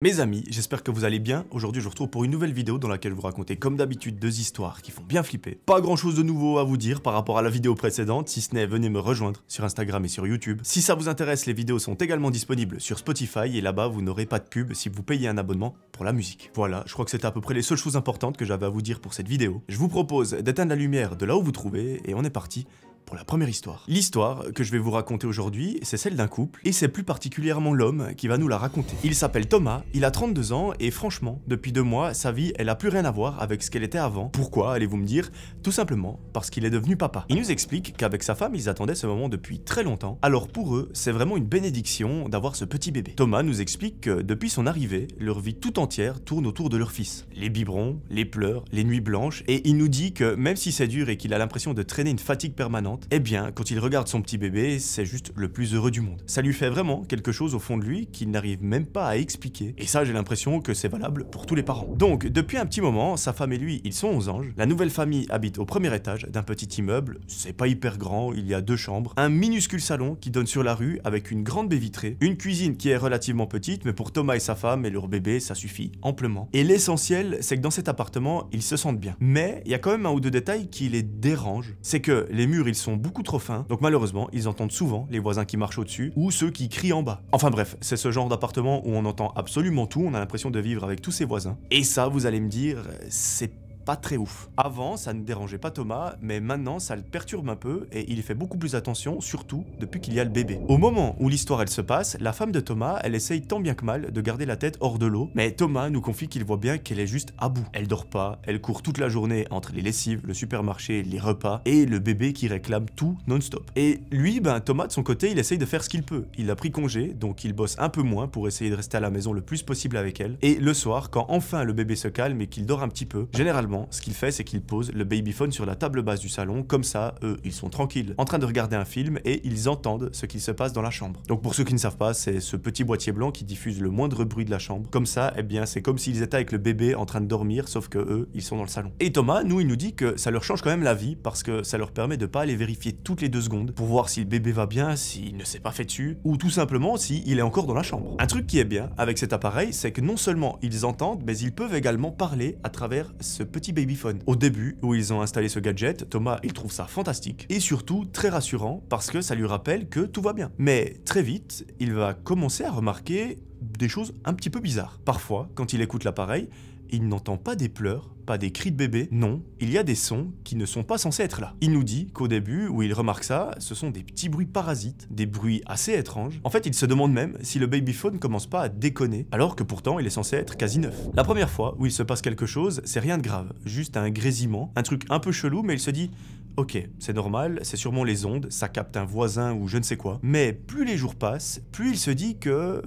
Mes amis, j'espère que vous allez bien. Aujourd'hui, je vous retrouve pour une nouvelle vidéo dans laquelle je vous raconter comme d'habitude deux histoires qui font bien flipper. Pas grand chose de nouveau à vous dire par rapport à la vidéo précédente, si ce n'est venez me rejoindre sur Instagram et sur YouTube. Si ça vous intéresse, les vidéos sont également disponibles sur Spotify et là-bas vous n'aurez pas de pub si vous payez un abonnement pour la musique. Voilà, je crois que c'était à peu près les seules choses importantes que j'avais à vous dire pour cette vidéo. Je vous propose d'éteindre la lumière de là où vous trouvez et on est parti pour la première histoire. L'histoire que je vais vous raconter aujourd'hui, c'est celle d'un couple, et c'est plus particulièrement l'homme qui va nous la raconter. Il s'appelle Thomas, il a 32 ans, et franchement, depuis 2 mois, sa vie, elle a plus rien à voir avec ce qu'elle était avant. Pourquoi, allez-vous me dire? Tout simplement parce qu'il est devenu papa. Il nous explique qu'avec sa femme, ils attendaient ce moment depuis très longtemps, alors pour eux, c'est vraiment une bénédiction d'avoir ce petit bébé. Thomas nous explique que depuis son arrivée, leur vie tout entière tourne autour de leur fils. Les biberons, les pleurs, les nuits blanches, et il nous dit que même si c'est dur et qu'il a l'impression de traîner une fatigue permanente, eh bien, quand il regarde son petit bébé, c'est juste le plus heureux du monde. Ça lui fait vraiment quelque chose au fond de lui qu'il n'arrive même pas à expliquer. Et ça, j'ai l'impression que c'est valable pour tous les parents. Donc, depuis un petit moment, sa femme et lui, ils sont aux anges. La nouvelle famille habite au premier étage d'un petit immeuble. C'est pas hyper grand, il y a 2 chambres. Un minuscule salon qui donne sur la rue avec une grande baie vitrée. Une cuisine qui est relativement petite, mais pour Thomas et sa femme et leur bébé, ça suffit amplement. Et l'essentiel, c'est que dans cet appartement, ils se sentent bien. Mais il y a quand même un ou deux détails qui les dérangent. C'est que les murs, ils sont beaucoup trop fins, donc malheureusement, ils entendent souvent les voisins qui marchent au-dessus ou ceux qui crient en bas. Enfin bref, c'est ce genre d'appartement où on entend absolument tout, on a l'impression de vivre avec tous ses voisins. Et ça, vous allez me dire, c'est pas très ouf. Avant, ça ne dérangeait pas Thomas, mais maintenant, ça le perturbe un peu et il y fait beaucoup plus attention, surtout depuis qu'il y a le bébé. Au moment où l'histoire elle se passe, la femme de Thomas, elle essaye tant bien que mal de garder la tête hors de l'eau, mais Thomas nous confie qu'il voit bien qu'elle est juste à bout. Elle dort pas, elle court toute la journée entre les lessives, le supermarché, les repas et le bébé qui réclame tout non-stop. Et lui, Thomas de son côté, il essaye de faire ce qu'il peut. Il a pris congé, donc il bosse un peu moins pour essayer de rester à la maison le plus possible avec elle. Et le soir, quand enfin le bébé se calme et qu'il dort un petit peu, généralement, ce qu'il fait, c'est qu'il pose le babyphone sur la table basse du salon, comme ça, eux, ils sont tranquilles, en train de regarder un film et ils entendent ce qui se passe dans la chambre. Donc pour ceux qui ne savent pas, c'est ce petit boîtier blanc qui diffuse le moindre bruit de la chambre. Comme ça, eh bien, c'est comme s'ils étaient avec le bébé en train de dormir, sauf que eux, ils sont dans le salon. Et Thomas, nous, il nous dit que ça leur change quand même la vie, parce que ça leur permet de pas aller vérifier toutes les 2 secondes pour voir si le bébé va bien, s'il ne s'est pas fait dessus, ou tout simplement s'il est encore dans la chambre. Un truc qui est bien avec cet appareil, c'est que non seulement ils entendent, mais ils peuvent également parler à travers ce petit babyphone. Au début, où ils ont installé ce gadget, Thomas, il trouve ça fantastique, et surtout très rassurant, parce que ça lui rappelle que tout va bien. Mais très vite, il va commencer à remarquer des choses un petit peu bizarres. Parfois, quand il écoute l'appareil, il n'entend pas des pleurs, pas des cris de bébé, non, il y a des sons qui ne sont pas censés être là. Il nous dit qu'au début, où il remarque ça, ce sont des petits bruits parasites, des bruits assez étranges. En fait, il se demande même si le babyphone commence pas à déconner, alors que pourtant il est censé être quasi neuf. La première fois où il se passe quelque chose, c'est rien de grave, juste un grésillement, un truc un peu chelou, mais il se dit ok, c'est normal, c'est sûrement les ondes, ça capte un voisin ou je ne sais quoi. Mais plus les jours passent, plus il se dit que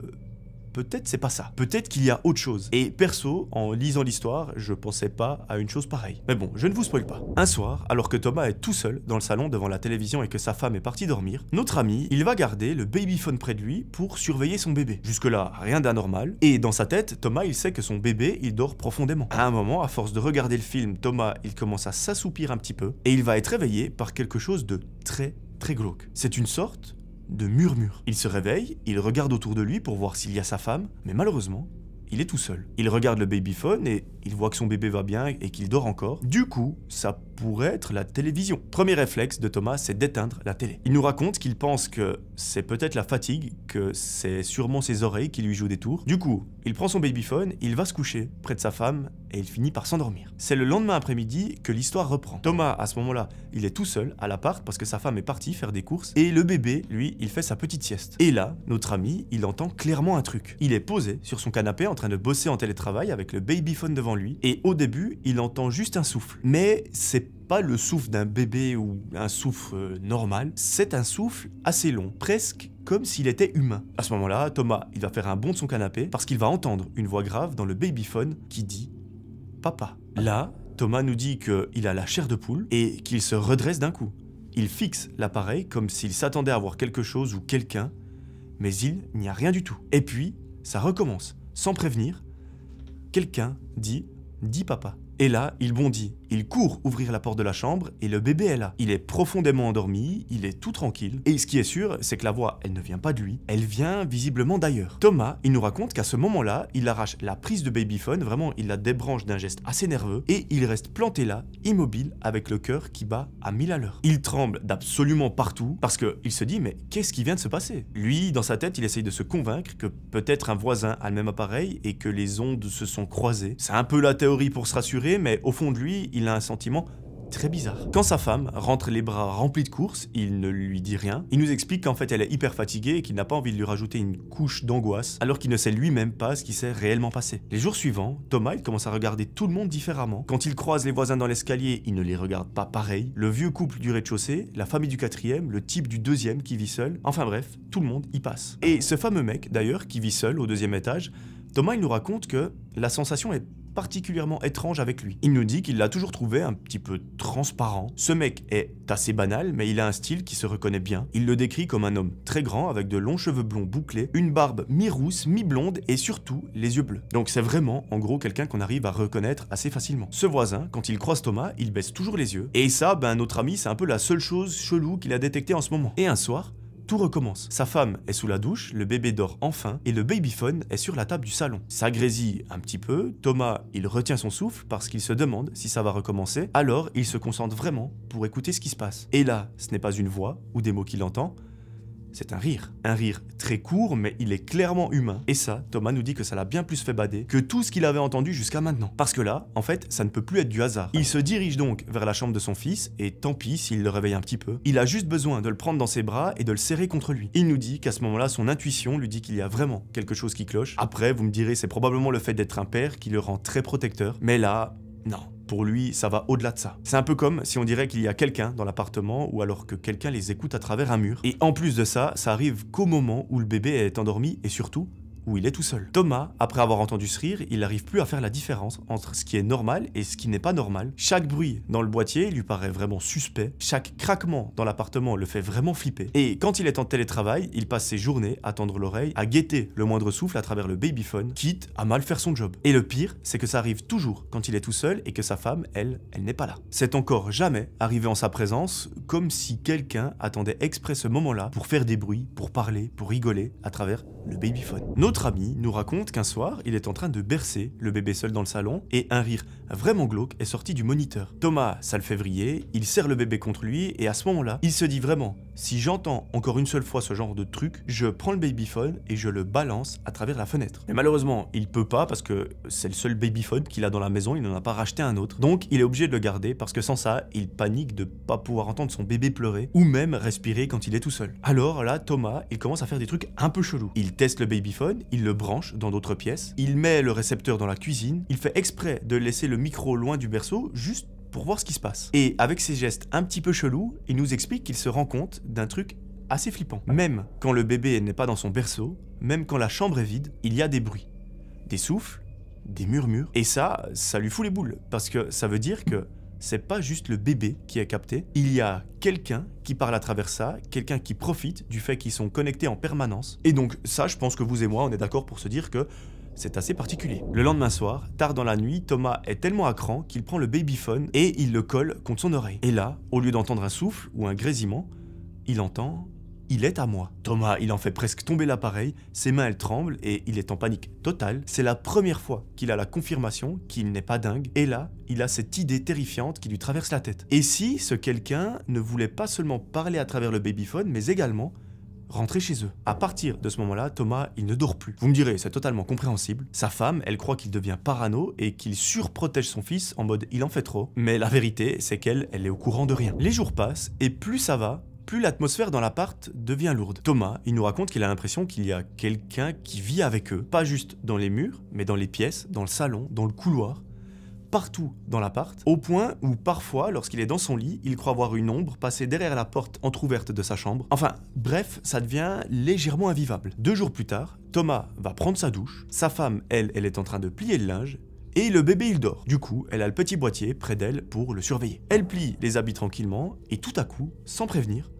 peut-être c'est pas ça. Peut-être qu'il y a autre chose. Et perso, en lisant l'histoire, je pensais pas à une chose pareille. Mais bon, je ne vous spoil pas. Un soir, alors que Thomas est tout seul dans le salon devant la télévision et que sa femme est partie dormir, notre ami, il va garder le babyphone près de lui pour surveiller son bébé. Jusque-là, rien d'anormal. Et dans sa tête, Thomas, il sait que son bébé, il dort profondément. À un moment, à force de regarder le film, Thomas, il commence à s'assoupir un petit peu et il va être réveillé par quelque chose de très glauque. C'est une sorte de murmure. Il se réveille, il regarde autour de lui pour voir s'il y a sa femme, mais malheureusement, il est tout seul. Il regarde le babyphone et il voit que son bébé va bien et qu'il dort encore. Du coup, ça pourrait être la télévision. Premier réflexe de Thomas, c'est d'éteindre la télé. Il nous raconte qu'il pense que c'est peut-être la fatigue, que c'est sûrement ses oreilles qui lui jouent des tours. Du coup, il prend son babyphone, il va se coucher près de sa femme et il finit par s'endormir. C'est le lendemain après-midi que l'histoire reprend. Thomas, à ce moment-là, il est tout seul à l'appart parce que sa femme est partie faire des courses et le bébé, lui, il fait sa petite sieste. Et là, notre ami, il entend clairement un truc. Il est posé sur son canapé en train de bosser en télétravail avec le babyphone devant lui et au début, il entend juste un souffle. Mais c'est pas le souffle d'un bébé ou un souffle normal, c'est un souffle assez long, presque comme s'il était humain. À ce moment-là, Thomas, il va faire un bond de son canapé parce qu'il va entendre une voix grave dans le babyphone qui dit « Papa ». Là, Thomas nous dit qu'il a la chair de poule et qu'il se redresse d'un coup. Il fixe l'appareil comme s'il s'attendait à voir quelque chose ou quelqu'un, mais il n'y a rien du tout. Et puis, ça recommence, sans prévenir. Quelqu'un dit « Dis papa ». Et là, il bondit, Il court ouvrir la porte de la chambre et le bébé est là. Il est profondément endormi, il est tout tranquille. Et ce qui est sûr, c'est que la voix, elle ne vient pas de lui, elle vient visiblement d'ailleurs. Thomas, il nous raconte qu'à ce moment-là, il arrache la prise de babyphone, vraiment il la débranche d'un geste assez nerveux et il reste planté là, immobile, avec le cœur qui bat à 1000 à l'heure. Il tremble d'absolument partout parce qu'il se dit mais qu'est-ce qui vient de se passer? Lui, dans sa tête, il essaye de se convaincre que peut-être un voisin a le même appareil et que les ondes se sont croisées. C'est un peu la théorie pour se rassurer, mais au fond de lui, il a un sentiment très bizarre. Quand sa femme rentre les bras remplis de courses, il ne lui dit rien. Il nous explique qu'en fait elle est hyper fatiguée et qu'il n'a pas envie de lui rajouter une couche d'angoisse, alors qu'il ne sait lui-même pas ce qui s'est réellement passé. Les jours suivants, Thomas il commence à regarder tout le monde différemment. Quand il croise les voisins dans l'escalier, il ne les regarde pas pareil. Le vieux couple du rez-de-chaussée, la famille du 4e, le type du 2e qui vit seul, enfin bref, tout le monde y passe. Et ce fameux mec d'ailleurs qui vit seul au 2e étage, Thomas il nous raconte que la sensation est particulièrement étrange avec lui. Il nous dit qu'il l'a toujours trouvé un petit peu transparent. Ce mec est assez banal, mais il a un style qui se reconnaît bien. Il le décrit comme un homme très grand, avec de longs cheveux blonds bouclés, une barbe mi-rousse, mi-blonde et surtout les yeux bleus. Donc c'est vraiment, en gros, quelqu'un qu'on arrive à reconnaître assez facilement. Ce voisin, quand il croise Thomas, il baisse toujours les yeux. Et ça, notre ami, c'est un peu la seule chose chelou qu'il a détectée en ce moment. Et un soir, tout recommence. Sa femme est sous la douche, le bébé dort enfin et le babyphone est sur la table du salon. Ça grésille un petit peu, Thomas il retient son souffle parce qu'il se demande si ça va recommencer, alors il se concentre vraiment pour écouter ce qui se passe. Et là, ce n'est pas une voix ou des mots qu'il entend, c'est un rire. Un rire très court, mais il est clairement humain. Et ça, Thomas nous dit que ça l'a bien plus fait bader que tout ce qu'il avait entendu jusqu'à maintenant. Parce que là, en fait, ça ne peut plus être du hasard. Il se dirige donc vers la chambre de son fils, et tant pis s'il le réveille un petit peu. Il a juste besoin de le prendre dans ses bras et de le serrer contre lui. Il nous dit qu'à ce moment-là, son intuition lui dit qu'il y a vraiment quelque chose qui cloche. Après, vous me direz, c'est probablement le fait d'être un père qui le rend très protecteur. Mais là, non. Pour lui, ça va au-delà de ça. C'est un peu comme si on dirait qu'il y a quelqu'un dans l'appartement ou alors que quelqu'un les écoute à travers un mur. Et en plus de ça, ça arrive qu'au moment où le bébé est endormi et surtout où il est tout seul. Thomas, après avoir entendu ce rire, il n'arrive plus à faire la différence entre ce qui est normal et ce qui n'est pas normal. Chaque bruit dans le boîtier lui paraît vraiment suspect. Chaque craquement dans l'appartement le fait vraiment flipper. Et quand il est en télétravail, il passe ses journées à tendre l'oreille, à guetter le moindre souffle à travers le babyphone, quitte à mal faire son job. Et le pire, c'est que ça arrive toujours quand il est tout seul et que sa femme, elle n'est pas là. C'est encore jamais arrivé en sa présence, comme si quelqu'un attendait exprès ce moment-là pour faire des bruits, pour parler, pour rigoler à travers le babyphone. Notre ami nous raconte qu'un soir, il est en train de bercer le bébé seul dans le salon et un rire vraiment glauque est sorti du moniteur. Thomas, ça le fait vriller, il serre le bébé contre lui et à ce moment-là, il se dit vraiment, si j'entends encore une seule fois ce genre de truc, je prends le babyphone et je le balance à travers la fenêtre. Mais malheureusement, il peut pas parce que c'est le seul babyphone qu'il a dans la maison, il n'en a pas racheté un autre. Donc il est obligé de le garder parce que sans ça, il panique de pas pouvoir entendre son bébé pleurer ou même respirer quand il est tout seul. Alors là, Thomas, il commence à faire des trucs un peu chelous. Il teste le babyphone, il le branche dans d'autres pièces, il met le récepteur dans la cuisine, il fait exprès de laisser le micro loin du berceau juste pour voir ce qui se passe. Et avec ces gestes un petit peu chelous, il nous explique qu'il se rend compte d'un truc assez flippant. Même quand le bébé n'est pas dans son berceau, même quand la chambre est vide, il y a des bruits, des souffles, des murmures. Et ça lui fout les boules, parce que ça veut dire que c'est pas juste le bébé qui est capté, il y a quelqu'un qui parle à travers ça, quelqu'un qui profite du fait qu'ils sont connectés en permanence. Et donc ça, je pense que vous et moi, on est d'accord pour se dire que c'est assez particulier. Le lendemain soir, tard dans la nuit, Thomas est tellement à cran qu'il prend le babyphone et il le colle contre son oreille. Et là, au lieu d'entendre un souffle ou un grésillement, il entend « Il est à moi ». Thomas, il en fait presque tomber l'appareil, ses mains elles tremblent et il est en panique totale. C'est la première fois qu'il a la confirmation qu'il n'est pas dingue. Et là, il a cette idée terrifiante qui lui traverse la tête. Et si ce quelqu'un ne voulait pas seulement parler à travers le babyphone, mais également rentrer chez eux. À partir de ce moment-là, Thomas, il ne dort plus. Vous me direz, c'est totalement compréhensible. Sa femme, elle croit qu'il devient parano et qu'il surprotège son fils en mode il en fait trop. Mais la vérité, c'est qu'elle est au courant de rien. Les jours passent et plus ça va, plus l'atmosphère dans l'appart devient lourde. Thomas, il nous raconte qu'il a l'impression qu'il y a quelqu'un qui vit avec eux, pas juste dans les murs, mais dans les pièces, dans le salon, dans le couloir, partout dans l'appart, au point où parfois, lorsqu'il est dans son lit, il croit voir une ombre passer derrière la porte entrouverte de sa chambre. Enfin, bref, ça devient légèrement invivable. 2 jours plus tard, Thomas va prendre sa douche, sa femme, elle est en train de plier le linge, et le bébé il dort. Du coup, elle a le petit boîtier près d'elle pour le surveiller. Elle plie les habits tranquillement, et tout à coup, sans prévenir,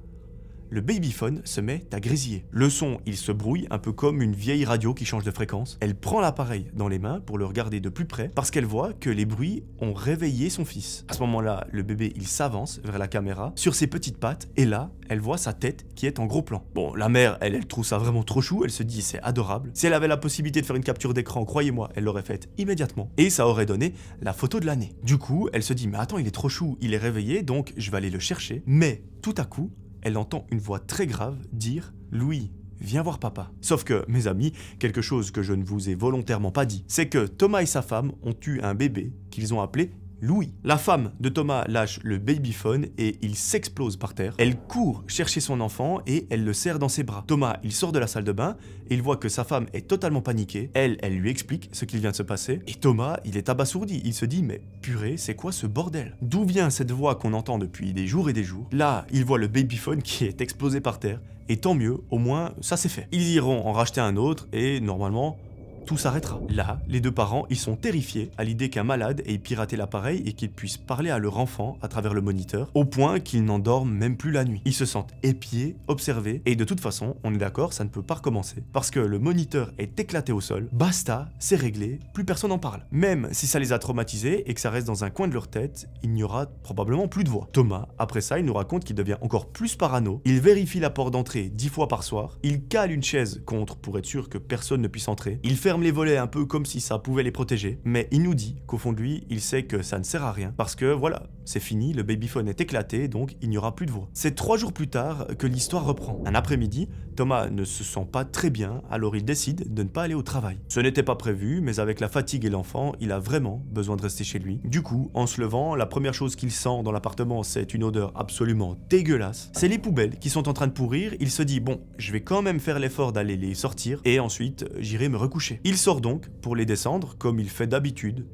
le babyphone se met à grésiller. Le son, il se brouille un peu comme une vieille radio qui change de fréquence. Elle prend l'appareil dans les mains pour le regarder de plus près parce qu'elle voit que les bruits ont réveillé son fils. À ce moment-là, le bébé, il s'avance vers la caméra sur ses petites pattes et là, elle voit sa tête qui est en gros plan. Bon, la mère, elle trouve ça vraiment trop chou, elle se dit c'est adorable. Si elle avait la possibilité de faire une capture d'écran, croyez-moi, elle l'aurait faite immédiatement. Et ça aurait donné la photo de l'année. Du coup, elle se dit mais attends, il est trop chou, il est réveillé, donc je vais aller le chercher. Mais tout à coup, elle entend une voix très grave dire « Louis, viens voir papa ». Sauf que, mes amis, quelque chose que je ne vous ai volontairement pas dit, c'est que Thomas et sa femme ont eu un bébé qu'ils ont appelé Louis. La femme de Thomas lâche le babyphone et il s'explose par terre. Elle court chercher son enfant et elle le serre dans ses bras. Thomas, il sort de la salle de bain et il voit que sa femme est totalement paniquée. Elle lui explique ce qu'il vient de se passer. Et Thomas, il est abasourdi. Il se dit, mais purée, c'est quoi ce bordel? D'où vient cette voix qu'on entend depuis des jours et des jours? Là, il voit le babyphone qui est explosé par terre. Et tant mieux, au moins, ça c'est fait. Ils iront en racheter un autre et normalement, tout s'arrêtera. Là, les deux parents, ils sont terrifiés à l'idée qu'un malade ait piraté l'appareil et qu'ils puissent parler à leur enfant à travers le moniteur, au point qu'ils n'en dorment même plus la nuit. Ils se sentent épiés, observés, et de toute façon, on est d'accord, ça ne peut pas recommencer. Parce que le moniteur est éclaté au sol, basta, c'est réglé, plus personne n'en parle. Même si ça les a traumatisés et que ça reste dans un coin de leur tête, il n'y aura probablement plus de voix. Thomas, après ça, il nous raconte qu'il devient encore plus parano, il vérifie la porte d'entrée 10 fois par soir, il cale une chaise contre pour être sûr que personne ne puisse entrer, il ferme les volets un peu comme si ça pouvait les protéger, mais il nous dit qu'au fond de lui, il sait que ça ne sert à rien, parce que voilà, c'est fini, le babyphone est éclaté, donc il n'y aura plus de voix. C'est 3 jours plus tard que l'histoire reprend. Un après-midi, Thomas ne se sent pas très bien, alors il décide de ne pas aller au travail. Ce n'était pas prévu, mais avec la fatigue et l'enfant, il a vraiment besoin de rester chez lui. Du coup, en se levant, la première chose qu'il sent dans l'appartement, c'est une odeur absolument dégueulasse. C'est les poubelles qui sont en train de pourrir, il se dit, bon, je vais quand même faire l'effort d'aller les sortir, et ensuite, j'irai me recoucher. Il sort donc pour les descendre, comme il fait d'habitude,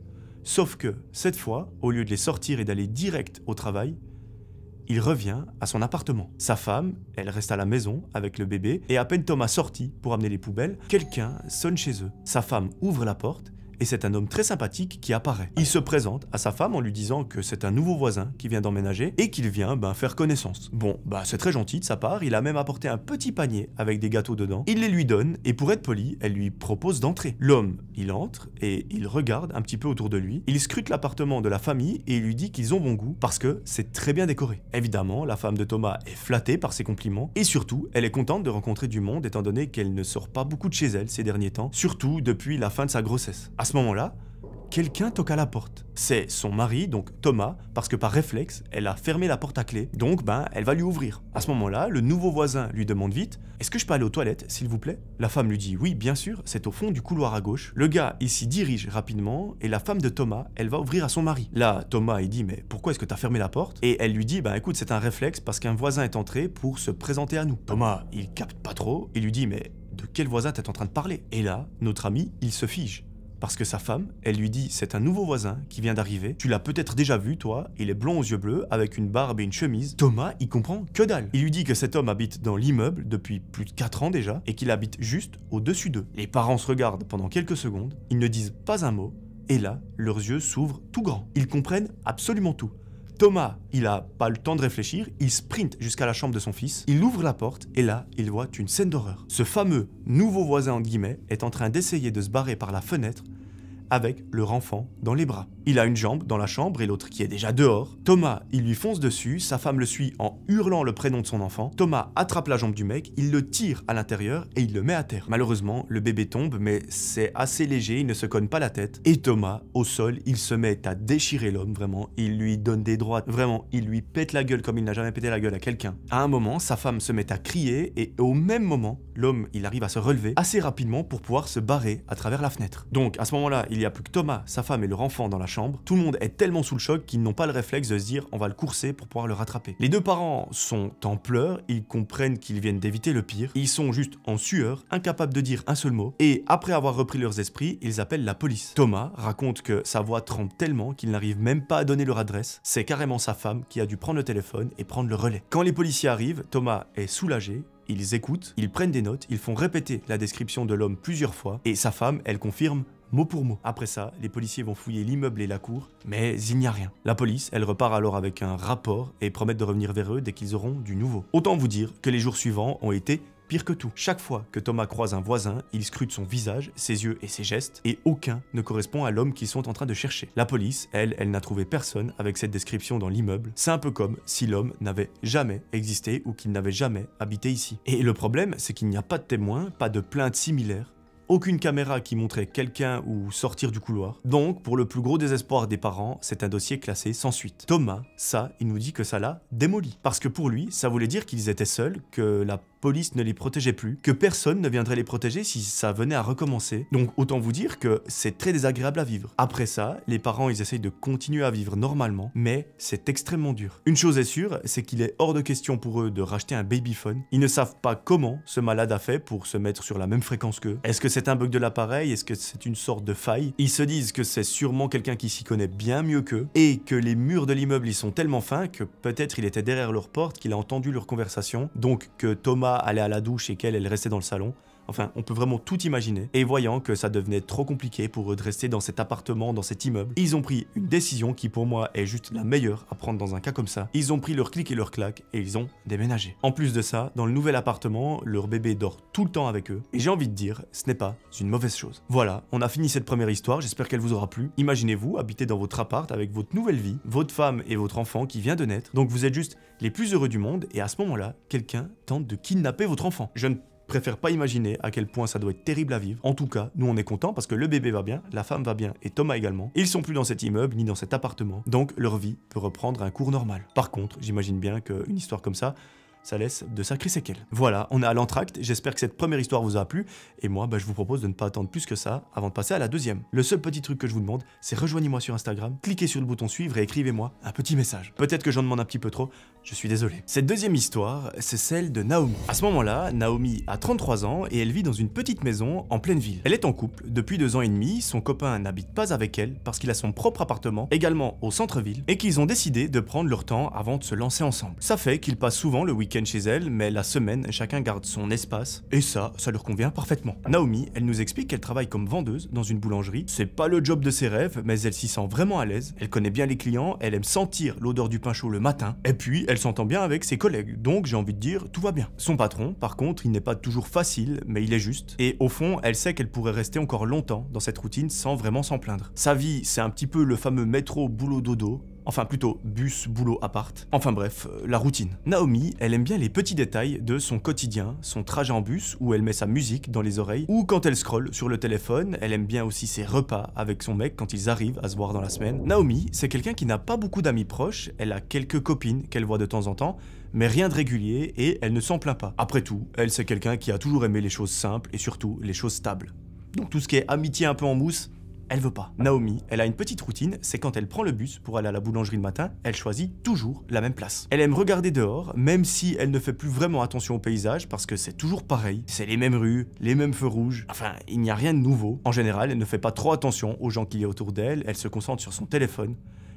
sauf que, cette fois, au lieu de les sortir et d'aller direct au travail, il revient à son appartement. Sa femme, elle reste à la maison avec le bébé, et à peine Thomas sorti pour amener les poubelles, quelqu'un sonne chez eux. Sa femme ouvre la porte, et c'est un homme très sympathique qui apparaît. Il se présente à sa femme en lui disant que c'est un nouveau voisin qui vient d'emménager et qu'il vient faire connaissance. Bon, c'est très gentil de sa part, il a même apporté un petit panier avec des gâteaux dedans. Il les lui donne et pour être poli, elle lui propose d'entrer. L'homme, il entre et il regarde un petit peu autour de lui. Il scrute l'appartement de la famille et il lui dit qu'ils ont bon goût parce que c'est très bien décoré. Évidemment, la femme de Thomas est flattée par ses compliments et surtout, elle est contente de rencontrer du monde étant donné qu'elle ne sort pas beaucoup de chez elle ces derniers temps, surtout depuis la fin de sa grossesse. À ce moment-là, quelqu'un toque à la porte. C'est son mari, donc Thomas, parce que par réflexe, elle a fermé la porte à clé, donc elle va lui ouvrir. À ce moment-là, le nouveau voisin lui demande vite « Est-ce que je peux aller aux toilettes, s'il vous plaît ?» La femme lui dit « Oui, bien sûr, c'est au fond du couloir à gauche. » Le gars, il s'y dirige rapidement, et la femme de Thomas, elle va ouvrir à son mari. Là, Thomas, il dit « Mais pourquoi est-ce que t'as fermé la porte ?» Et elle lui dit « Écoute, c'est un réflexe parce qu'un voisin est entré pour se présenter à nous. » Thomas, il capte pas trop, il lui dit « Mais de quel voisin t'es en train de parler ?» Et là, notre ami, il se fige. Parce que sa femme, elle lui dit « C'est un nouveau voisin qui vient d'arriver. Tu l'as peut-être déjà vu, toi. Il est blond aux yeux bleus, avec une barbe et une chemise. » Thomas, il comprend que dalle. Il lui dit que cet homme habite dans l'immeuble depuis plus de 4 ans déjà, et qu'il habite juste au-dessus d'eux. Les parents se regardent pendant quelques secondes, ils ne disent pas un mot, et là, leurs yeux s'ouvrent tout grands. Ils comprennent absolument tout. Thomas, il a pas le temps de réfléchir, il sprinte jusqu'à la chambre de son fils, il ouvre la porte et là, il voit une scène d'horreur. Ce fameux nouveau voisin entre guillemets est en train d'essayer de se barrer par la fenêtre avec leur enfant dans les bras. Il a une jambe dans la chambre et l'autre qui est déjà dehors. Thomas, il lui fonce dessus, sa femme le suit en hurlant le prénom de son enfant. Thomas attrape la jambe du mec, il le tire à l'intérieur et il le met à terre. Malheureusement, le bébé tombe, mais c'est assez léger, il ne se cogne pas la tête. Et Thomas, au sol, il se met à déchirer l'homme, vraiment. Il lui donne des droites, vraiment, il lui pète la gueule comme il n'a jamais pété la gueule à quelqu'un. À un moment, sa femme se met à crier et au même moment, l'homme, il arrive à se relever assez rapidement pour pouvoir se barrer à travers la fenêtre. Donc, à ce moment-là, il n'y a plus que Thomas, sa femme et leur enfant dans la chambre. Tout le monde est tellement sous le choc qu'ils n'ont pas le réflexe de se dire on va le courser pour pouvoir le rattraper. Les deux parents sont en pleurs, ils comprennent qu'ils viennent d'éviter le pire, ils sont juste en sueur, incapables de dire un seul mot, et après avoir repris leurs esprits, ils appellent la police. Thomas raconte que sa voix tremble tellement qu'il n'arrive même pas à donner leur adresse, c'est carrément sa femme qui a dû prendre le téléphone et prendre le relais. Quand les policiers arrivent, Thomas est soulagé. Ils écoutent, ils prennent des notes, ils font répéter la description de l'homme plusieurs fois, et sa femme, elle confirme mot pour mot. Après ça, les policiers vont fouiller l'immeuble et la cour, mais il n'y a rien. La police, elle repart alors avec un rapport et promet de revenir vers eux dès qu'ils auront du nouveau. Autant vous dire que les jours suivants ont été pire que tout. Chaque fois que Thomas croise un voisin, il scrute son visage, ses yeux et ses gestes, et aucun ne correspond à l'homme qu'ils sont en train de chercher. La police, elle n'a trouvé personne avec cette description dans l'immeuble. C'est un peu comme si l'homme n'avait jamais existé ou qu'il n'avait jamais habité ici. Et le problème, c'est qu'il n'y a pas de témoins, pas de plainte similaire, aucune caméra qui montrait quelqu'un ou sortir du couloir. Donc, pour le plus gros désespoir des parents, c'est un dossier classé sans suite. Thomas, ça, il nous dit que ça l'a démoli. Parce que pour lui, ça voulait dire qu'ils étaient seuls, que la police ne les protégeait plus, que personne ne viendrait les protéger si ça venait à recommencer. Donc autant vous dire que c'est très désagréable à vivre. Après ça, les parents ils essayent de continuer à vivre normalement, mais c'est extrêmement dur. Une chose est sûre, c'est qu'il est hors de question pour eux de racheter un babyphone. Ils ne savent pas comment ce malade a fait pour se mettre sur la même fréquence qu'eux. Est-ce que c'est un bug de l'appareil? Est-ce que c'est une sorte de faille? Ils se disent que c'est sûrement quelqu'un qui s'y connaît bien mieux qu'eux, et que les murs de l'immeuble ils sont tellement fins que peut-être il était derrière leur porte, qu'il a entendu leur conversation, donc que Thomas allait à la douche et qu'elle, elle restait dans le salon. Enfin, on peut vraiment tout imaginer. Et voyant que ça devenait trop compliqué pour eux de rester dans cet appartement, dans cet immeuble, ils ont pris une décision qui pour moi est juste la meilleure à prendre dans un cas comme ça. Ils ont pris leur clic et leur claque et ils ont déménagé. En plus de ça, dans le nouvel appartement, leur bébé dort tout le temps avec eux. Et j'ai envie de dire, ce n'est pas une mauvaise chose. Voilà, on a fini cette première histoire, j'espère qu'elle vous aura plu. Imaginez-vous habiter dans votre appart avec votre nouvelle vie, votre femme et votre enfant qui vient de naître. Donc vous êtes juste les plus heureux du monde et à ce moment-là, quelqu'un tente de kidnapper votre enfant. Je ne préfère pas imaginer à quel point ça doit être terrible à vivre. En tout cas, nous on est contents parce que le bébé va bien, la femme va bien et Thomas également. Ils sont plus dans cet immeuble ni dans cet appartement, donc leur vie peut reprendre un cours normal. Par contre, j'imagine bien qu'une histoire comme ça laisse de sacrées séquelles. Voilà, on est à l'entracte, j'espère que cette première histoire vous a plu, et moi je vous propose de ne pas attendre plus que ça avant de passer à la deuxième. Le seul petit truc que je vous demande, c'est rejoignez-moi sur Instagram, cliquez sur le bouton suivre et écrivez-moi un petit message. Peut-être que j'en demande un petit peu trop, je suis désolé. Cette deuxième histoire, c'est celle de Naomi. À ce moment-là, Naomi a 33 ans et elle vit dans une petite maison en pleine ville. Elle est en couple depuis 2 ans et demi, son copain n'habite pas avec elle parce qu'il a son propre appartement, également au centre-ville, et qu'ils ont décidé de prendre leur temps avant de se lancer ensemble. Ça fait qu'ils passent souvent le week-end chez elle, mais la semaine, chacun garde son espace, et ça leur convient parfaitement. Naomi, elle nous explique qu'elle travaille comme vendeuse dans une boulangerie. C'est pas le job de ses rêves, mais elle s'y sent vraiment à l'aise. Elle connaît bien les clients, elle aime sentir l'odeur du pain chaud le matin, et puis elle s'entend bien avec ses collègues, donc j'ai envie de dire, tout va bien. Son patron, par contre, il n'est pas toujours facile, mais il est juste, et au fond, elle sait qu'elle pourrait rester encore longtemps dans cette routine sans vraiment s'en plaindre. Sa vie, c'est un petit peu le fameux métro boulot dodo, enfin plutôt bus, boulot, appart. Enfin bref, la routine. Naomi, elle aime bien les petits détails de son quotidien, son trajet en bus où elle met sa musique dans les oreilles, ou quand elle scrolle sur le téléphone. Elle aime bien aussi ses repas avec son mec quand ils arrivent à se voir dans la semaine. Naomi, c'est quelqu'un qui n'a pas beaucoup d'amis proches, elle a quelques copines qu'elle voit de temps en temps, mais rien de régulier et elle ne s'en plaint pas. Après tout, elle c'est quelqu'un qui a toujours aimé les choses simples et surtout les choses stables. Donc tout ce qui est amitié un peu en mousse, elle veut pas. Naomi, elle a une petite routine, c'est quand elle prend le bus pour aller à la boulangerie le matin, elle choisit toujours la même place. Elle aime regarder dehors, même si elle ne fait plus vraiment attention au paysage parce que c'est toujours pareil. C'est les mêmes rues, les mêmes feux rouges, enfin, il n'y a rien de nouveau. En général, elle ne fait pas trop attention aux gens qu'il y a autour d'elle, elle se concentre sur son téléphone.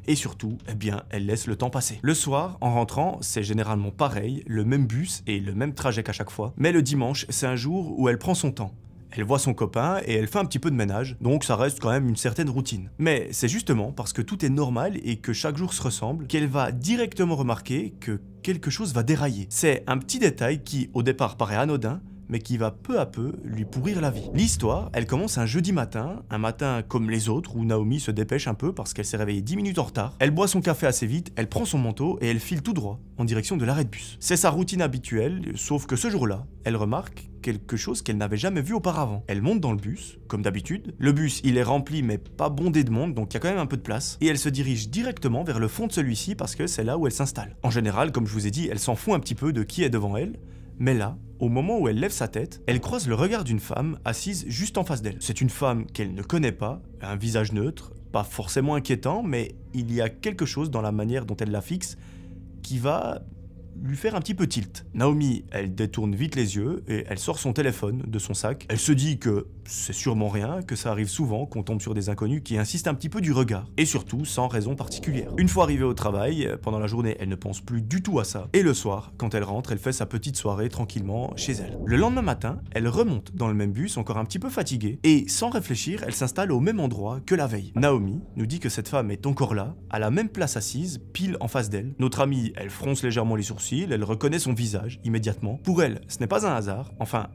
Et surtout, eh bien, elle laisse le temps passer. Le soir, en rentrant, c'est généralement pareil, le même bus et le même trajet qu'à chaque fois. Mais le dimanche, c'est un jour où elle prend son temps. Elle voit son copain et elle fait un petit peu de ménage, donc ça reste quand même une certaine routine. Mais c'est justement parce que tout est normal et que chaque jour se ressemble qu'elle va directement remarquer que quelque chose va dérailler. C'est un petit détail qui, au départ, paraît anodin, mais qui va peu à peu lui pourrir la vie. L'histoire, elle commence un jeudi matin, un matin comme les autres, où Naomi se dépêche un peu parce qu'elle s'est réveillée 10 minutes en retard. Elle boit son café assez vite, elle prend son manteau et elle file tout droit en direction de l'arrêt de bus. C'est sa routine habituelle, sauf que ce jour-là, elle remarque quelque chose qu'elle n'avait jamais vu auparavant. Elle monte dans le bus, comme d'habitude. Le bus, il est rempli mais pas bondé de monde, donc il y a quand même un peu de place. Et elle se dirige directement vers le fond de celui-ci parce que c'est là où elle s'installe. En général, comme je vous ai dit, elle s'en fout un petit peu de qui est devant elle. Mais là, au moment où elle lève sa tête, elle croise le regard d'une femme assise juste en face d'elle. C'est une femme qu'elle ne connaît pas, un visage neutre, pas forcément inquiétant, mais il y a quelque chose dans la manière dont elle la fixe qui va lui faire un petit peu tilt. Naomi, elle détourne vite les yeux et elle sort son téléphone de son sac. Elle se dit que c'est sûrement rien, que ça arrive souvent qu'on tombe sur des inconnus qui insistent un petit peu du regard, et surtout sans raison particulière. Une fois arrivée au travail, pendant la journée, elle ne pense plus du tout à ça, et le soir, quand elle rentre, elle fait sa petite soirée tranquillement chez elle. Le lendemain matin, elle remonte dans le même bus, encore un petit peu fatiguée, et sans réfléchir, elle s'installe au même endroit que la veille. Naomi nous dit que cette femme est encore là, à la même place assise, pile en face d'elle. Notre amie, elle fronce légèrement les sourcils, elle reconnaît son visage immédiatement. Pour elle, ce n'est pas un hasard, enfin...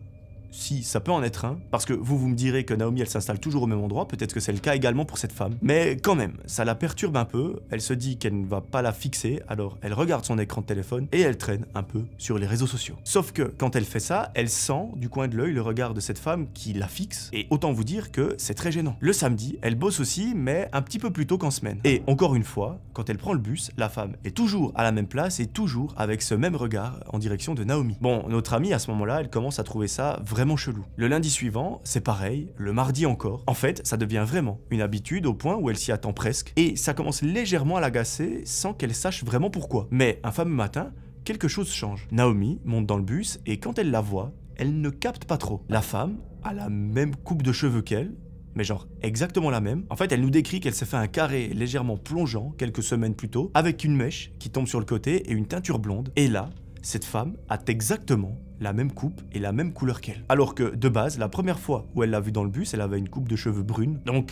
si, ça peut en être un, parce que vous me direz que Naomi elle s'installe toujours au même endroit, peut-être que c'est le cas également pour cette femme, mais quand même, ça la perturbe un peu, elle se dit qu'elle ne va pas la fixer, alors elle regarde son écran de téléphone et elle traîne un peu sur les réseaux sociaux. Sauf que quand elle fait ça, elle sent du coin de l'œil le regard de cette femme qui la fixe, et autant vous dire que c'est très gênant. Le samedi, elle bosse aussi, mais un petit peu plus tôt qu'en semaine. Et encore une fois, quand elle prend le bus, la femme est toujours à la même place et toujours avec ce même regard en direction de Naomi. Bon, notre amie à ce moment-là, elle commence à trouver ça vraiment chelou. Le lundi suivant, c'est pareil, le mardi encore. En fait, ça devient vraiment une habitude au point où elle s'y attend presque, et ça commence légèrement à l'agacer sans qu'elle sache vraiment pourquoi. Mais un fameux matin, quelque chose change. Naomi monte dans le bus et quand elle la voit, elle ne capte pas trop. La femme a la même coupe de cheveux qu'elle, mais genre exactement la même. En fait, elle nous décrit qu'elle s'est fait un carré légèrement plongeant quelques semaines plus tôt, avec une mèche qui tombe sur le côté et une teinture blonde. Et là, cette femme a exactement la même coupe et la même couleur qu'elle. Alors que, de base, la première fois où elle l'a vue dans le bus, elle avait une coupe de cheveux brune, donc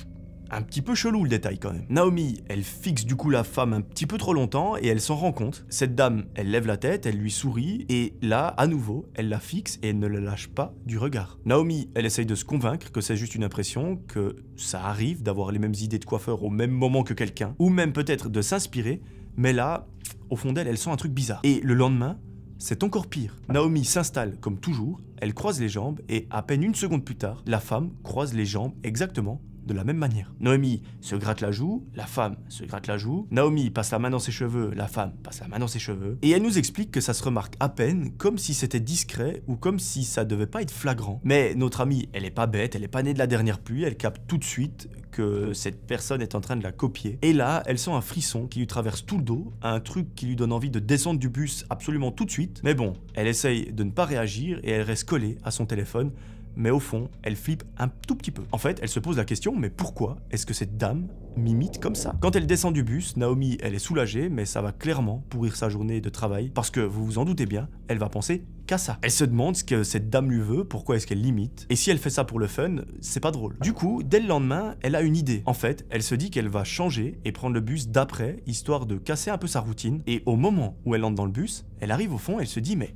un petit peu chelou le détail quand même. Naomi, elle fixe du coup la femme un petit peu trop longtemps et elle s'en rend compte. Cette dame, elle lève la tête, elle lui sourit et là, à nouveau, elle la fixe et elle ne la lâche pas du regard. Naomi, elle essaye de se convaincre que c'est juste une impression, que ça arrive d'avoir les mêmes idées de coiffeur au même moment que quelqu'un, ou même peut-être de s'inspirer, mais là, au fond d'elle, elle sent un truc bizarre. Et le lendemain, c'est encore pire. Naomi s'installe comme toujours, elle croise les jambes et à peine une seconde plus tard, la femme croise les jambes exactement de la même manière. Naomi se gratte la joue, la femme se gratte la joue, Naomi passe la main dans ses cheveux, la femme passe la main dans ses cheveux, et elle nous explique que ça se remarque à peine, comme si c'était discret ou comme si ça devait pas être flagrant. Mais notre amie, elle est pas bête, elle est pas née de la dernière pluie, elle capte tout de suite que cette personne est en train de la copier. Et là, elle sent un frisson qui lui traverse tout le dos, un truc qui lui donne envie de descendre du bus absolument tout de suite. Mais bon, elle essaye de ne pas réagir et elle reste collée à son téléphone, mais au fond, elle flippe un tout petit peu. En fait, elle se pose la question, mais pourquoi est-ce que cette dame m'imite comme ça? Quand elle descend du bus, Naomi, elle est soulagée, mais ça va clairement pourrir sa journée de travail, parce que, vous vous en doutez bien, elle va penser qu'à ça. Elle se demande ce que cette dame lui veut, pourquoi est-ce qu'elle l'imite, et si elle fait ça pour le fun, c'est pas drôle. Du coup, dès le lendemain, elle a une idée. En fait, elle se dit qu'elle va changer et prendre le bus d'après, histoire de casser un peu sa routine, et au moment où elle entre dans le bus, elle arrive au fond, elle se dit, mais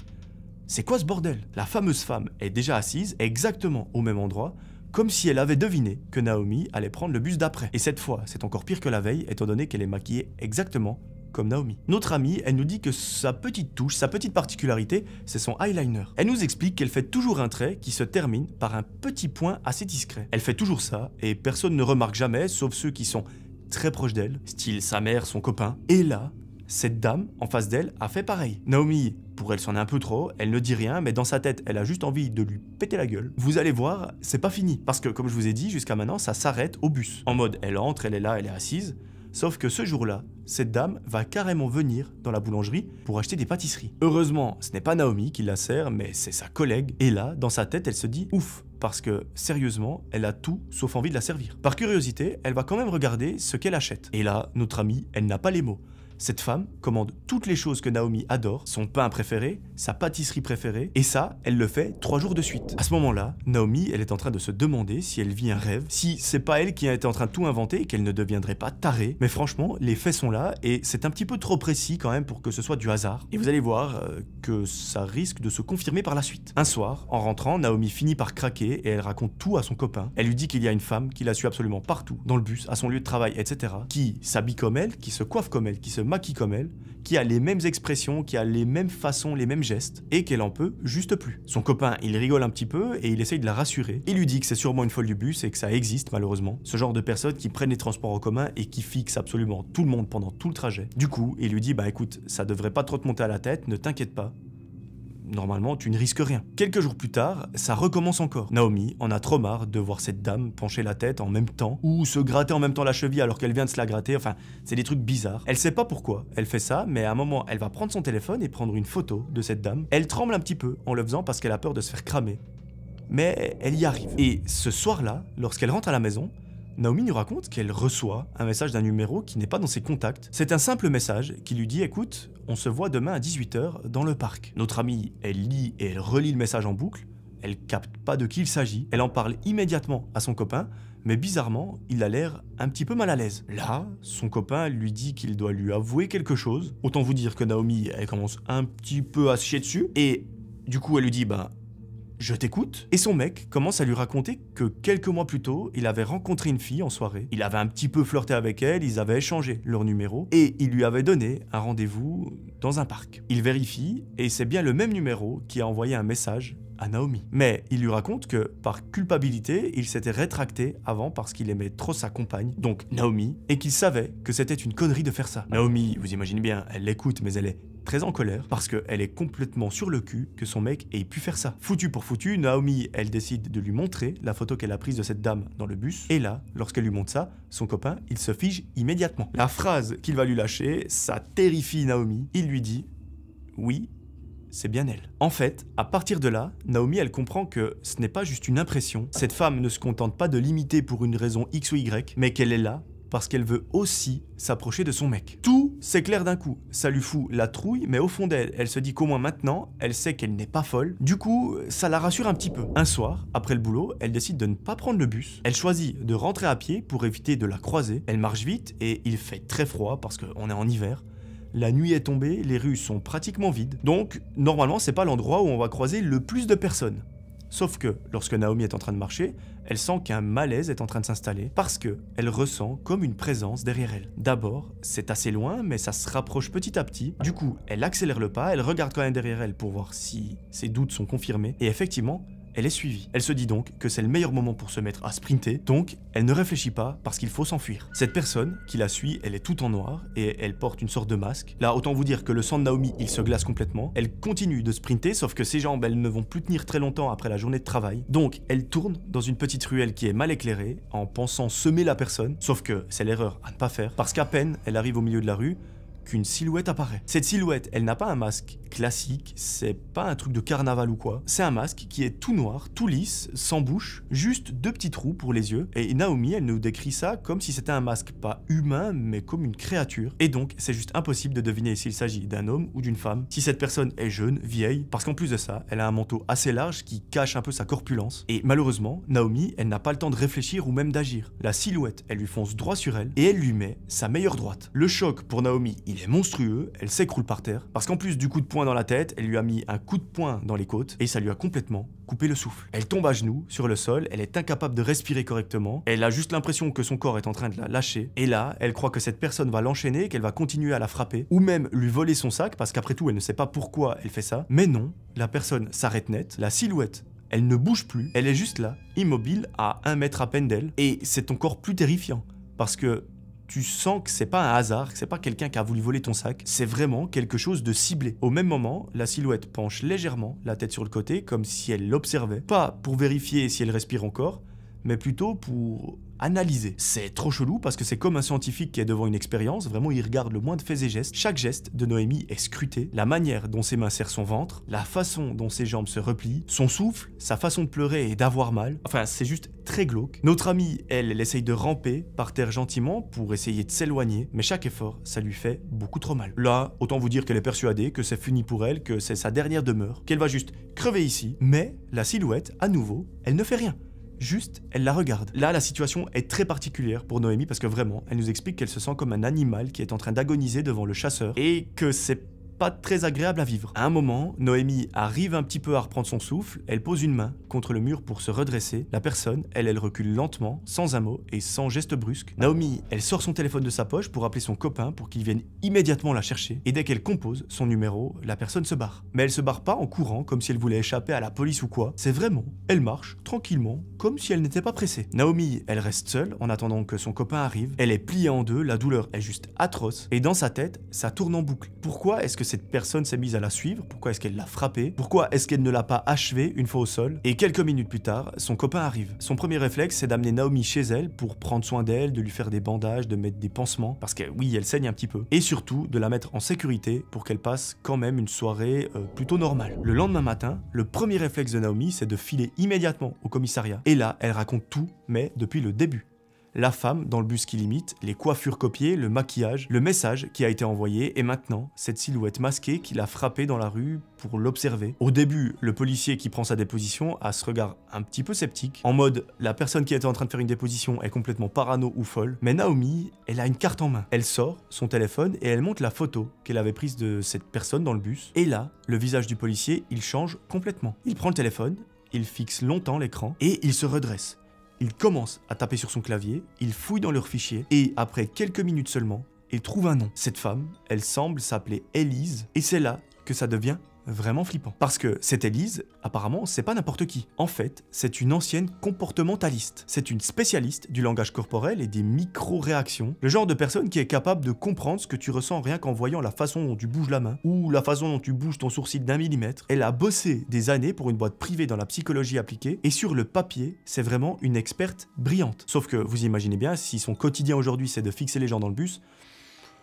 c'est quoi ce bordel? La fameuse femme est déjà assise exactement au même endroit, comme si elle avait deviné que Naomi allait prendre le bus d'après. Et cette fois, c'est encore pire que la veille, étant donné qu'elle est maquillée exactement comme Naomi. Notre amie, elle nous dit que sa petite touche, sa petite particularité, c'est son eyeliner. Elle nous explique qu'elle fait toujours un trait qui se termine par un petit point assez discret. Elle fait toujours ça, et personne ne remarque jamais, sauf ceux qui sont très proches d'elle, style sa mère, son copain. Et là, cette dame, en face d'elle, a fait pareil. Naomi, pour elle, c'en est un peu trop, elle ne dit rien, mais dans sa tête, elle a juste envie de lui péter la gueule. Vous allez voir, c'est pas fini. Parce que, comme je vous ai dit, jusqu'à maintenant, ça s'arrête au bus. En mode, elle entre, elle est là, elle est assise. Sauf que ce jour-là, cette dame va carrément venir dans la boulangerie pour acheter des pâtisseries. Heureusement, ce n'est pas Naomi qui la sert, mais c'est sa collègue. Et là, dans sa tête, elle se dit ouf, parce que, sérieusement, elle a tout sauf envie de la servir. Par curiosité, elle va quand même regarder ce qu'elle achète. Et là, notre amie, elle n'a pas les mots. Cette femme commande toutes les choses que Naomi adore, son pain préféré, sa pâtisserie préférée, et ça, elle le fait 3 jours de suite. À ce moment-là, Naomi, elle est en train de se demander si elle vit un rêve, si c'est pas elle qui a été en train de tout inventer et qu'elle ne deviendrait pas tarée. Mais franchement, les faits sont là et c'est un petit peu trop précis quand même pour que ce soit du hasard. Et vous allez voir que ça risque de se confirmer par la suite. Un soir, en rentrant, Naomi finit par craquer et elle raconte tout à son copain. Elle lui dit qu'il y a une femme qui la suit absolument partout, dans le bus, à son lieu de travail, etc., qui s'habille comme elle, qui se coiffe comme elle, qui se maquille comme elle, qui a les mêmes expressions, qui a les mêmes façons, les mêmes gestes, et qu'elle en peut juste plus. Son copain, il rigole un petit peu et il essaye de la rassurer. Il lui dit que c'est sûrement une folle du bus et que ça existe malheureusement. Ce genre de personnes qui prennent les transports en commun et qui fixent absolument tout le monde pendant tout le trajet. Du coup, il lui dit bah écoute, ça devrait pas trop te monter à la tête, ne t'inquiète pas. normalement, tu ne risques rien. Quelques jours plus tard, ça recommence encore. Naomi en a trop marre de voir cette dame pencher la tête en même temps, ou se gratter en même temps la cheville alors qu'elle vient de se la gratter, enfin, c'est des trucs bizarres. Elle sait pas pourquoi elle fait ça, mais à un moment, elle va prendre son téléphone et prendre une photo de cette dame. Elle tremble un petit peu en le faisant parce qu'elle a peur de se faire cramer. Mais elle y arrive. Et ce soir-là, lorsqu'elle rentre à la maison, Naomi nous raconte qu'elle reçoit un message d'un numéro qui n'est pas dans ses contacts. C'est un simple message qui lui dit « Écoute, on se voit demain à 18 h dans le parc ». Notre amie, elle lit et elle relit le message en boucle. Elle capte pas de qui il s'agit. Elle en parle immédiatement à son copain, mais bizarrement, il a l'air un petit peu mal à l'aise. Là, son copain lui dit qu'il doit lui avouer quelque chose. Autant vous dire que Naomi, elle commence un petit peu à se chier dessus. Et du coup, elle lui dit « Ben, je t'écoute ». Et son mec commence à lui raconter que quelques mois plus tôt, il avait rencontré une fille en soirée. Il avait un petit peu flirté avec elle, ils avaient échangé leur numéro et il lui avait donné un rendez-vous dans un parc. Il vérifie et c'est bien le même numéro qui a envoyé un message à Naomi. Mais il lui raconte que par culpabilité, il s'était rétracté avant parce qu'il aimait trop sa compagne, donc Naomi, et qu'il savait que c'était une connerie de faire ça. Naomi, vous imaginez bien, elle l'écoute mais elle est très en colère parce qu'elle est complètement sur le cul que son mec ait pu faire ça. Foutu pour foutu, Naomi, elle décide de lui montrer la photo qu'elle a prise de cette dame dans le bus. Et là, lorsqu'elle lui montre ça, son copain, il se fige immédiatement. La phrase qu'il va lui lâcher, ça terrifie Naomi. Il lui dit « Oui, c'est bien elle ». En fait, à partir de là, Naomi, elle comprend que ce n'est pas juste une impression. Cette femme ne se contente pas de l'imiter pour une raison X ou Y, mais qu'elle est là parce qu'elle veut aussi s'approcher de son mec. Tout s'éclaire d'un coup, ça lui fout la trouille, mais au fond d'elle, elle se dit qu'au moins maintenant, elle sait qu'elle n'est pas folle. Du coup, ça la rassure un petit peu. Un soir, après le boulot, elle décide de ne pas prendre le bus. Elle choisit de rentrer à pied pour éviter de la croiser. Elle marche vite et il fait très froid parce qu'on est en hiver. La nuit est tombée, les rues sont pratiquement vides. Donc, normalement, c'est pas l'endroit où on va croiser le plus de personnes. Sauf que, lorsque Naomi est en train de marcher, elle sent qu'un malaise est en train de s'installer parce qu'elle ressent comme une présence derrière elle. D'abord, c'est assez loin, mais ça se rapproche petit à petit. Du coup, elle accélère le pas, elle regarde quand même derrière elle pour voir si ses doutes sont confirmés. Et effectivement, elle est suivie. Elle se dit donc que c'est le meilleur moment pour se mettre à sprinter, donc elle ne réfléchit pas parce qu'il faut s'enfuir. Cette personne qui la suit, elle est toute en noir et elle porte une sorte de masque. Là, autant vous dire que le sang de Naomi, il se glace complètement. Elle continue de sprinter, sauf que ses jambes, elles ne vont plus tenir très longtemps après la journée de travail. Donc, elle tourne dans une petite ruelle qui est mal éclairée en pensant semer la personne, sauf que c'est l'erreur à ne pas faire parce qu'à peine elle arrive au milieu de la rue, qu'une silhouette apparaît. Cette silhouette, elle n'a pas un masque classique, c'est pas un truc de carnaval ou quoi. C'est un masque qui est tout noir, tout lisse, sans bouche, juste deux petits trous pour les yeux. Et Naomi, elle nous décrit ça comme si c'était un masque pas humain, mais comme une créature. Et donc, c'est juste impossible de deviner s'il s'agit d'un homme ou d'une femme, si cette personne est jeune, vieille, parce qu'en plus de ça, elle a un manteau assez large qui cache un peu sa corpulence. Et malheureusement, Naomi, elle n'a pas le temps de réfléchir ou même d'agir. La silhouette, elle lui fonce droit sur elle et elle lui met sa meilleure droite. Le choc pour Naomi, il est monstrueux, elle s'écroule par terre, parce qu'en plus du coup de poing dans la tête, elle lui a mis un coup de poing dans les côtes, et ça lui a complètement coupé le souffle. Elle tombe à genoux, sur le sol, elle est incapable de respirer correctement, elle a juste l'impression que son corps est en train de la lâcher, et là, elle croit que cette personne va l'enchaîner, qu'elle va continuer à la frapper, ou même lui voler son sac, parce qu'après tout, elle ne sait pas pourquoi elle fait ça, mais non, la personne s'arrête net, la silhouette, elle ne bouge plus, elle est juste là, immobile, à 1 mètre à peine d'elle, et c'est encore plus terrifiant, parce que tu sens que c'est pas un hasard, que c'est pas quelqu'un qui a voulu voler ton sac, c'est vraiment quelque chose de ciblé. Au même moment, la silhouette penche légèrement, la tête sur le côté, comme si elle l'observait. Pas pour vérifier si elle respire encore, mais plutôt pour analyser. C'est trop chelou parce que c'est comme un scientifique qui est devant une expérience, vraiment il regarde le moindre fait et geste. Chaque geste de Noémie est scruté, la manière dont ses mains serrent son ventre, la façon dont ses jambes se replient, son souffle, sa façon de pleurer et d'avoir mal. Enfin, c'est juste très glauque. Notre amie, elle essaye de ramper par terre gentiment pour essayer de s'éloigner, mais chaque effort, ça lui fait beaucoup trop mal. Là, autant vous dire qu'elle est persuadée que c'est fini pour elle, que c'est sa dernière demeure, qu'elle va juste crever ici, mais la silhouette, à nouveau, elle ne fait rien. Juste, elle la regarde. Là, la situation est très particulière pour Noémie parce que vraiment, elle nous explique qu'elle se sent comme un animal qui est en train d'agoniser devant le chasseur et que c'est pas très agréable à vivre. À un moment, Noémie arrive un petit peu à reprendre son souffle, elle pose une main contre le mur pour se redresser. La personne, elle recule lentement, sans un mot et sans geste brusque. Naomi, elle sort son téléphone de sa poche pour appeler son copain pour qu'il vienne immédiatement la chercher. Et dès qu'elle compose son numéro, la personne se barre. Mais elle se barre pas en courant comme si elle voulait échapper à la police ou quoi. C'est vraiment, elle marche tranquillement, comme si elle n'était pas pressée. Naomi, elle reste seule en attendant que son copain arrive. Elle est pliée en deux, la douleur est juste atroce. Et dans sa tête, ça tourne en boucle. Pourquoi est-ce que cette personne s'est mise à la suivre? Pourquoi est-ce qu'elle l'a frappée? Pourquoi est-ce qu'elle ne l'a pas achevée une fois au sol? Et quelques minutes plus tard, son copain arrive. Son premier réflexe, c'est d'amener Naomi chez elle pour prendre soin d'elle, de lui faire des bandages, de mettre des pansements, parce que oui, elle saigne un petit peu. Et surtout, de la mettre en sécurité pour qu'elle passe quand même une soirée plutôt normale. Le lendemain matin, le premier réflexe de Naomi, c'est de filer immédiatement au commissariat. Et là, elle raconte tout, mais depuis le début. La femme dans le bus qui l'imite, les coiffures copiées, le maquillage, le message qui a été envoyé et maintenant cette silhouette masquée qui l'a frappé dans la rue pour l'observer. Au début, le policier qui prend sa déposition a ce regard un petit peu sceptique, en mode la personne qui était en train de faire une déposition est complètement parano ou folle, mais Naomi, elle a une carte en main. Elle sort son téléphone et elle montre la photo qu'elle avait prise de cette personne dans le bus. Et là, le visage du policier, il change complètement. Il prend le téléphone, il fixe longtemps l'écran et il se redresse. Il commence à taper sur son clavier, il fouille dans leurs fichiers et après quelques minutes seulement, il trouve un nom. Cette femme, elle semble s'appeler Elise et c'est là que ça devient vraiment flippant. Parce que cette Elise, apparemment, c'est pas n'importe qui. En fait, c'est une ancienne comportementaliste. C'est une spécialiste du langage corporel et des micro-réactions. Le genre de personne qui est capable de comprendre ce que tu ressens rien qu'en voyant la façon dont tu bouges la main ou la façon dont tu bouges ton sourcil d'1 millimètre. Elle a bossé des années pour une boîte privée dans la psychologie appliquée et sur le papier, c'est vraiment une experte brillante. Sauf que vous imaginez bien, si son quotidien aujourd'hui c'est de fixer les gens dans le bus,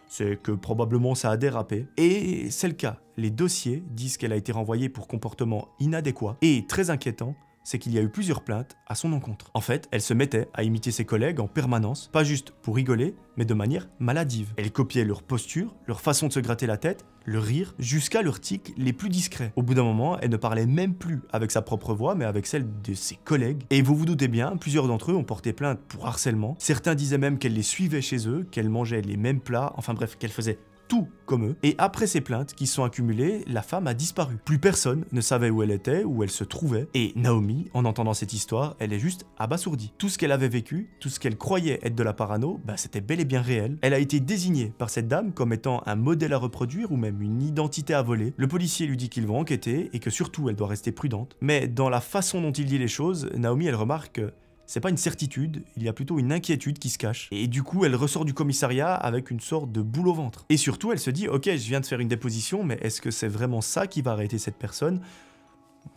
c'est que probablement ça a dérapé. Et c'est le cas. Les dossiers disent qu'elle a été renvoyée pour comportement inadéquat. Et très inquiétant, c'est qu'il y a eu plusieurs plaintes à son encontre. En fait, elle se mettait à imiter ses collègues en permanence, pas juste pour rigoler, mais de manière maladive. Elle copiait leur posture, leur façon de se gratter la tête, leur rire, jusqu'à leurs tics les plus discrets. Au bout d'un moment, elle ne parlait même plus avec sa propre voix, mais avec celle de ses collègues. Et vous vous doutez bien, plusieurs d'entre eux ont porté plainte pour harcèlement. Certains disaient même qu'elle les suivait chez eux, qu'elle mangeait les mêmes plats, enfin bref, qu'elle faisait tout comme eux. Et après ces plaintes qui se sont accumulées, la femme a disparu. Plus personne ne savait où elle était, où elle se trouvait. Et Naomi, en entendant cette histoire, elle est juste abasourdie. Tout ce qu'elle avait vécu, tout ce qu'elle croyait être de la parano, bah c'était bel et bien réel. Elle a été désignée par cette dame comme étant un modèle à reproduire ou même une identité à voler. Le policier lui dit qu'il va enquêter et que surtout elle doit rester prudente. Mais dans la façon dont il dit les choses, Naomi elle remarque que c'est pas une certitude, il y a plutôt une inquiétude qui se cache. Et du coup, elle ressort du commissariat avec une sorte de boule au ventre. Et surtout, elle se dit, ok, je viens de faire une déposition, mais est-ce que c'est vraiment ça qui va arrêter cette personne?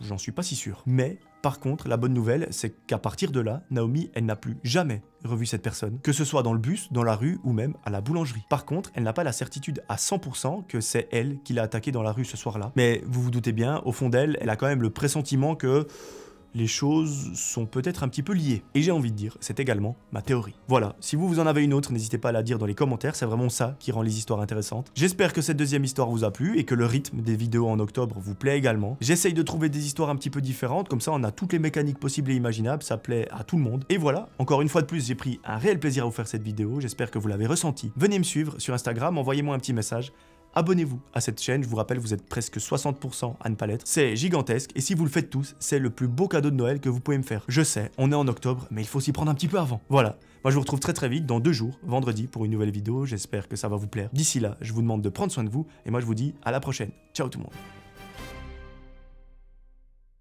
J'en suis pas si sûr. Mais, par contre, la bonne nouvelle, c'est qu'à partir de là, Naomi, elle n'a plus jamais revu cette personne, que ce soit dans le bus, dans la rue ou même à la boulangerie. Par contre, elle n'a pas la certitude à 100% que c'est elle qui l'a attaqué dans la rue ce soir-là. Mais vous vous doutez bien, au fond d'elle, elle a quand même le pressentiment que les choses sont peut-être un petit peu liées. Et j'ai envie de dire, c'est également ma théorie. Voilà, si vous en avez une autre, n'hésitez pas à la dire dans les commentaires, c'est vraiment ça qui rend les histoires intéressantes. J'espère que cette deuxième histoire vous a plu et que le rythme des vidéos en octobre vous plaît également. J'essaye de trouver des histoires un petit peu différentes, comme ça on a toutes les mécaniques possibles et imaginables, ça plaît à tout le monde. Et voilà, encore une fois de plus, j'ai pris un réel plaisir à vous faire cette vidéo, j'espère que vous l'avez ressenti. Venez me suivre sur Instagram, envoyez-moi un petit message. Abonnez-vous à cette chaîne, je vous rappelle, vous êtes presque 60% à ne pas l'être. C'est gigantesque et si vous le faites tous, c'est le plus beau cadeau de Noël que vous pouvez me faire. Je sais, on est en octobre, mais il faut s'y prendre un petit peu avant. Voilà, moi je vous retrouve très vite, dans 2 jours, vendredi, pour une nouvelle vidéo. J'espère que ça va vous plaire. D'ici là, je vous demande de prendre soin de vous et moi je vous dis à la prochaine. Ciao tout le monde.